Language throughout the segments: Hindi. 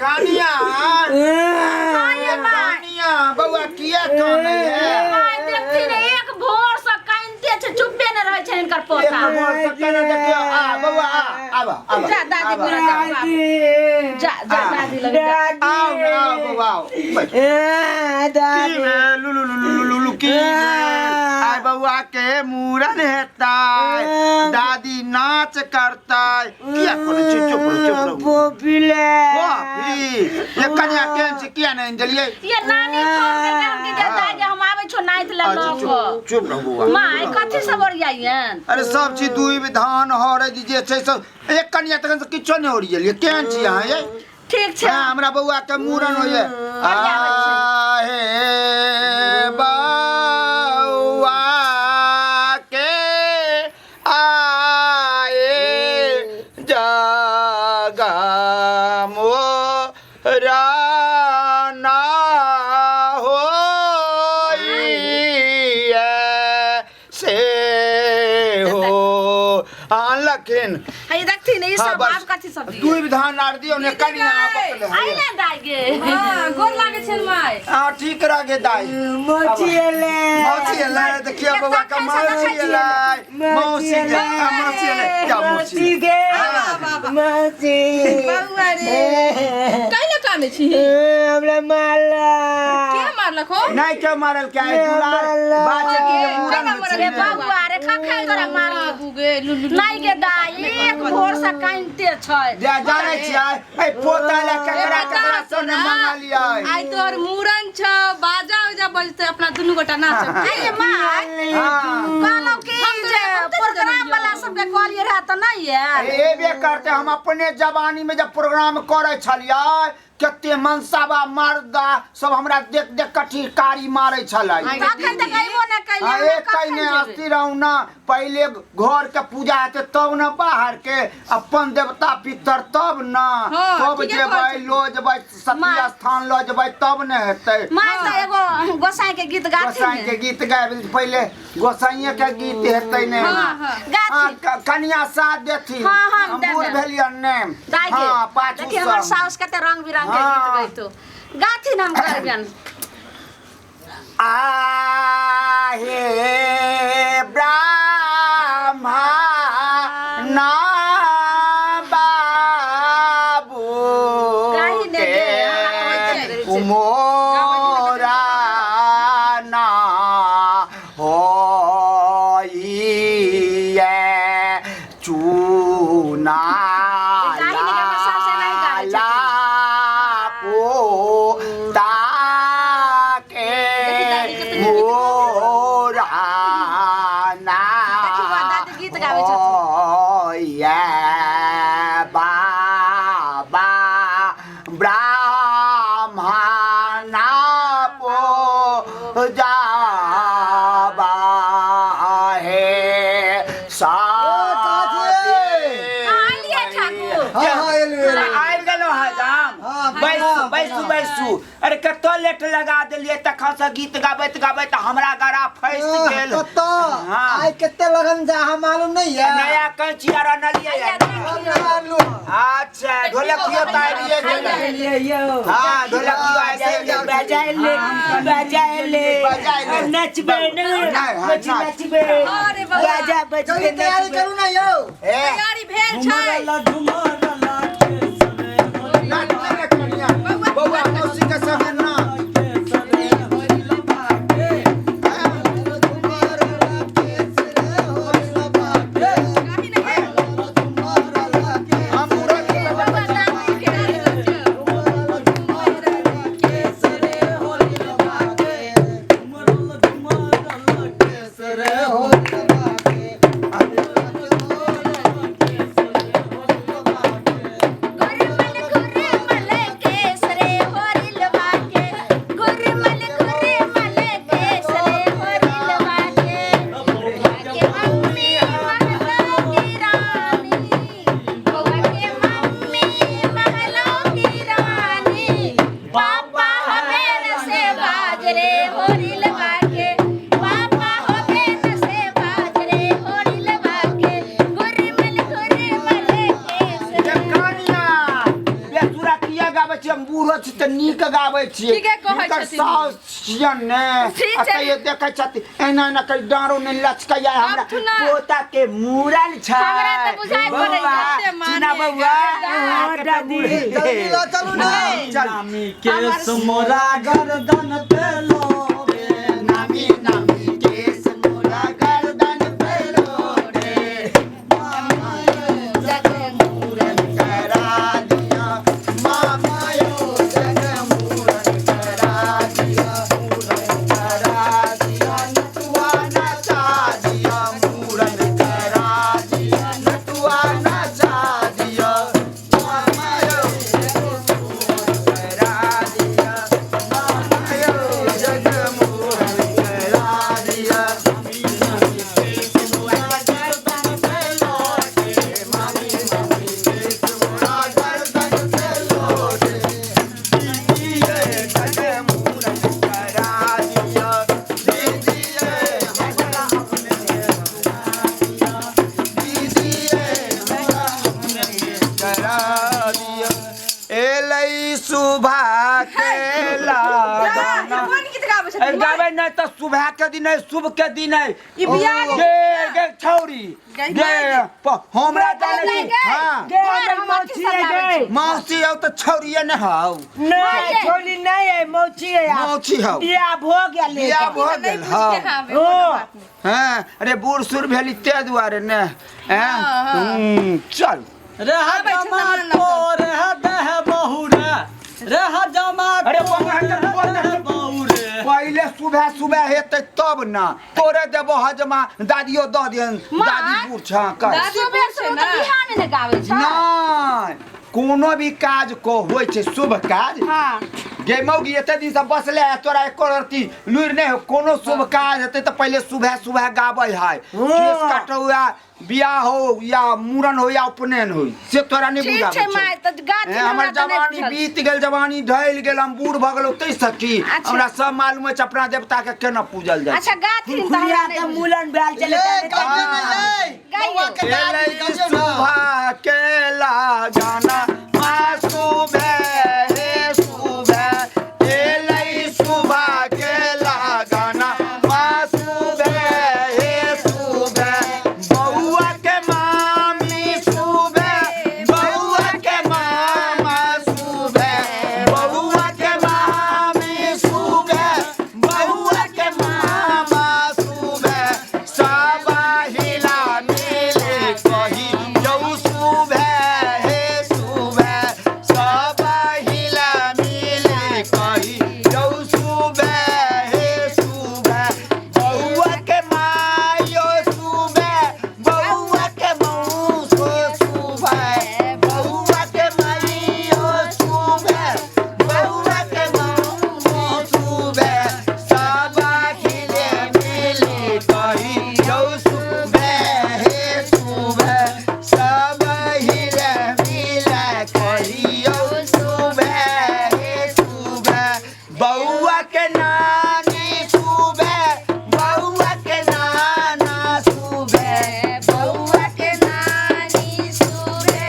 कानिया कानिया बउआ किया कौन है देखती ने एक भोर से काइनते छे चुप्पे न रहै छे इनकर पोता एक भोर से कने देखियो आ बउआ आबा जा दादी बोला जा दादी लगे आओ ना बउआ दादी लुलु की आय बउआ के मूरन हेताय दादी नाच करताय किया कोन चुप पोपिले ये कन्या केन से किया नहीं जलिए ये नानी फोन के दादी हम आवे छो नाइट ल लोग चुप रहो बउआ माय कथि सब ओरियायन अरे सब चीज दुई विधान हरे जे छै सब एक कन्या तक से किछो नहीं ओरियल केन छी यहां ये ठीक छे हमरा बउआ के मूरन होय हे बउआ के आए जगा मोरा ना होइए से हो लखन हई देखती ने ई सब आप कथि सब दिए दुई विधान नार दियो ने कनिया पकड़ आई ना दागे हां गोर लागे छन माय हां ठीक रागे दाई मोचिले देखियो बउआ का मौसिले मौसिले क्या मौसी गे मोची बउआ रे काइले कामे छी हमरा मारला के मारलक हो नहीं के मारल क्या है दुलार बाजे के पूरा रे बउआ रे खखै तोरा मारल बुगे नहीं के दाई एक भोर से काइनते छै जाने छियै ए पोता ला ककरा सोने मंगा लिया आई तोर मूरन छ बाजा उजा बजते अपना दुनु गोटा नाच ए माय कहलो कि जे प्रोग्राम वाला सब के कहलिए रहा त नहीं है एबे करते हम अपने जवानी में जब प्रोग्राम करे छलियै कते मनसाबा मर्दा सब हमरा देख देख कठिकारी मारे छलै तखन त गइबो न कइले कइने अस्ति रहू ना पहले घर के पूजा हेते तब न बाहर के अपन देवता पितर तब न तब जेबै लो जेबै सती स्थान लो जेबै तब न हेतै माय त एगो गोसाई के गीत गाती गोसाई के गीत गाबै पहले गोसाइये के गीत हेतै ने कन्या साथ देथि हम बूढ़ भेलियन ने हां पाछू देखि हमर साउस कते रंग बिरंग के गीत गइतो गाथी नाम करबियन आहे ब्राह्मण बाबू के मोरा ना होइए चूना अरे कतो लेट लगा देलिए तखन से गीत गाबैत गाबैत हमरा गरा फैस गेल कतो आई कते लगन जा हम मालूम नहीं है नया कंची आर नलिए अच्छा ढोलकियो तारिए यो हां ढोलकियो ऐसे बजाए ले नचबे नचबे अरे बाजा बजबे तैयारी करू ना यो तैयारी भेल छै बउआ मौसी के संगे ना हम बूढ़ो छी त नीक गाबै छी ठीके कहै हिनकर छथिन। साउस छियन ने ठीक आ छै। कहियो देखै छथि एना एना कहि डाँरो ने लचकैया हमरा आब सुना। पोता के मूड़न छै हमरा त बुझाइ पड़ै बौआ, जते चिना मानिए बौआ गर्दन। हाँ, दादी जल्दी लो चलू ना चल नामी केस मोरा गर्दन पे लोटे नामी नामी केस मोरा गर्दन पे लोटे जग मूरन करा दिया मामा यो जग मूरन करा दिया मूरन करा दिया नटुआ नचा दिया मूरन करा दिया नटुआ नचा दिया मामा यो जग मूरन करा दिया मामा यो जग मूरन करा दिया सुबह के लागाना कोन गीत गाबै छथिन? गावे नहीं तो सुबह के दिन है शुभ के दिन है ई बियाह के- गे गे छौरी गे- गे हमरा जाने गे- छी गे- हां गे- हमर मौसी है गे। मौसी हो तो छौरिए न हाउ नहीं छोली नहीं है मौची है आप मौसी हाउ बियाह हो गया ले बियाह भ नहीं गेल पूछ के हां खावे, कोनो बात नहीं। हां अरे बूढ़ सुर भेली ते दुआरे ने हैं हाँ। चल रह आबै छै जमा सामान तो रह दह बहुरे रह जमा अरे तो बंगा के रह बोल दह दे। बहुरे पहले सुबह सुबह हेतै तब ना तोरे देबो हजमा दादियो द दियन दादी बूढ़ छा कर दादी सुबह बूढ़ छै सुबह ना। त बिहान ने गाबै छ। नहीं कोनो भी काज को होइ छै शुभ काज हाँ। गे मौगी एते दिन से बसले है तोरा एको रती लुरि नहीं हो कोनो शुभ काज हेतै त पहले सुबह सुबह गाबै है केस कटौआ बियाह हो या मूड़न हो या उपनयन हो से तोरा नहीं ठीक बुझाबै छै छौ। माय त गाथी ए, हमर जवानी बीत गेल जवानी ढल गेल हम बूढ़ भ गेलौ तै सकी अच्छा। हमरा सब मालूम है अपना देवता के केना पूजल जाय अच्छा गाथी त खुलिया हमरा के नहीं मूलन बैल चले ले चले गाबे हाँ। में ले गाइयो। बौआ के दादी एलै गाबे ना सुबह के लगाना माँ सुबह हे सुबह एलै सुबह के लगाना माँ सुबह हे सुबह बौआ के मामी सुबह बौआ के मामा सुबह बौआ के मामी सुबह बौआ के मामा सुबह सब हिला मिले कही जौ सुबह हे सुबह सब हिला मिले कही जौ सुबह हे सुबह बौआ के मायो सुबह बौआ के मौसो सुबह बौआ के मायो सुबह बौआ के मौसो सुबह सब खिले मिले कही जौ सुबह हे सुबह सब हिले मिले कही जौ सुबह हे सुबह बौआ के नानी सुबह बौआ के नाना सुबह बौआ के नानी सुबह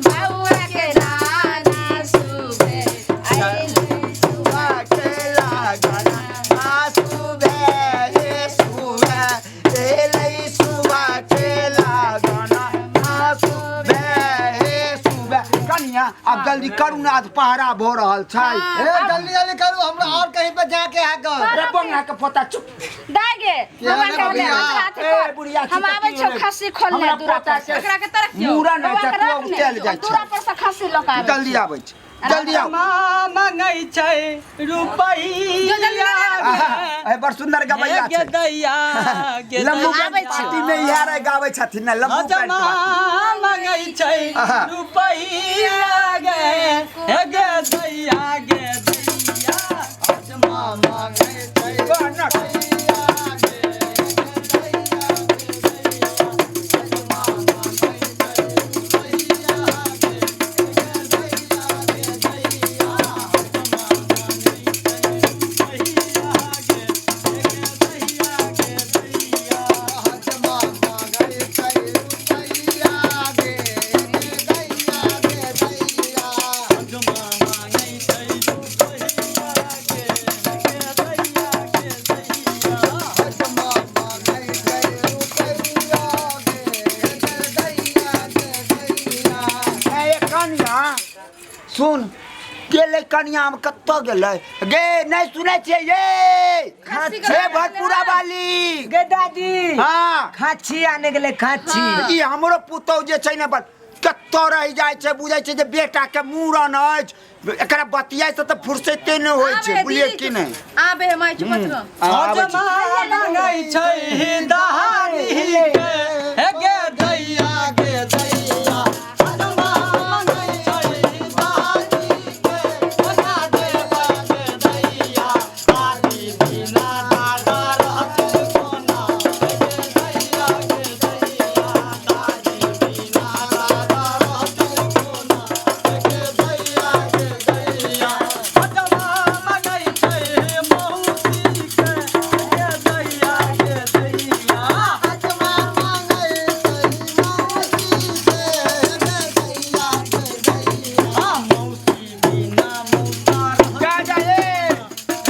बौआ के नाना सुबह आइले सुबह के लगाना आ सुबह हे सुबह एलै सुबह के लगाना आ सुबह हे सुबह कनिया अब जल्दी करू ना आज पहरा भ रहल छै ए जल्दी जल्दी करू हमरा और कहीं पे जाके आ गए रे बंगा के पता चुप दागे हमरा रे कहले बुढ़िया? हाथ ए बुढ़िया हम आबै छौ खस्सी खोल ले हमरा दूरा पता पर छै। एकरा के तरफ दियौ मूड़न है बौआ छै के तू रख ले, उतैल जाइ दूरा छै पर से खस्सी लऽ के आबै जल्दी आबै छै जल्दी आओ जमा मंगै छै रुपैया ए बड़ सुंदर गबैया गे छै दैया गे लम्बू दैया। आबै छै। पार्टी में इहे रे गाबै छथिन ना लम्बू जमा मंगै छै आहा। रुपैया गे हे गे दैया गे दैया जमा मंगै छै पैंट रुपैया गे गेले कनिया में कत्तो गेले गे नहीं सुने छे ये छे भरपूरा वाली गे दादी हां खाची आने गेले खाची ई हमरो पुतौ जे छै ने कत्तो रह जाय छै बुझै छै जे बेटा के मूड़न अछि एकरा बतियाय से त फुर्सते न होय छै बुझिए कि नहीं आबे माय चुप रह अजमा मंगै छै दहानी के हे गे दैया गे दैया अजमा मंगै छै दहानी के बना दे गे दैया आदि बिना दादा रहत कोना गे दैया आदि बिना दादा रहत कोना गे दैया अजमा मंगै छै मौसी के गे दैया अजमा मंगै छै मौसी के गे दैया मौसी बिना मौसा जा जाए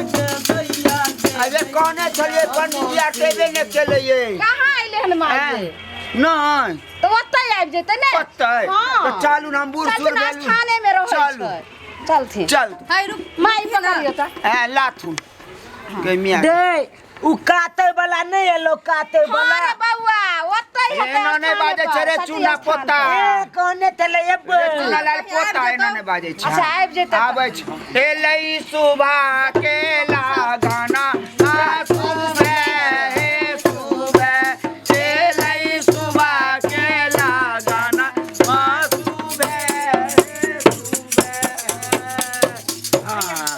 गे दैया अबे कौने छलिए पंडिया केबे ने केलिए कहां आइले हन माय नहीं तो ओतै आबि जेतै ने पत्ते हाँ। तो चालू हम बूढ़ चल सुर ना भेलू थाने में रहो चालू चल थी चल हाय रुक माय पकड़ियो त ए लाथू के मिया दे उ काते वाला नहीं एलो काते वाला अरे बउआ ओतै ए नने बाजे छै रे चूना पोता ए कोने तले ये चूना लाल पोता ए नने बाजे छै अच्छा आबि जेतै आबै छै एलै सुबह के लगाना आ सुबह हे सुबह एलै सुबह के लगाना आ सुबह हे सुबह हां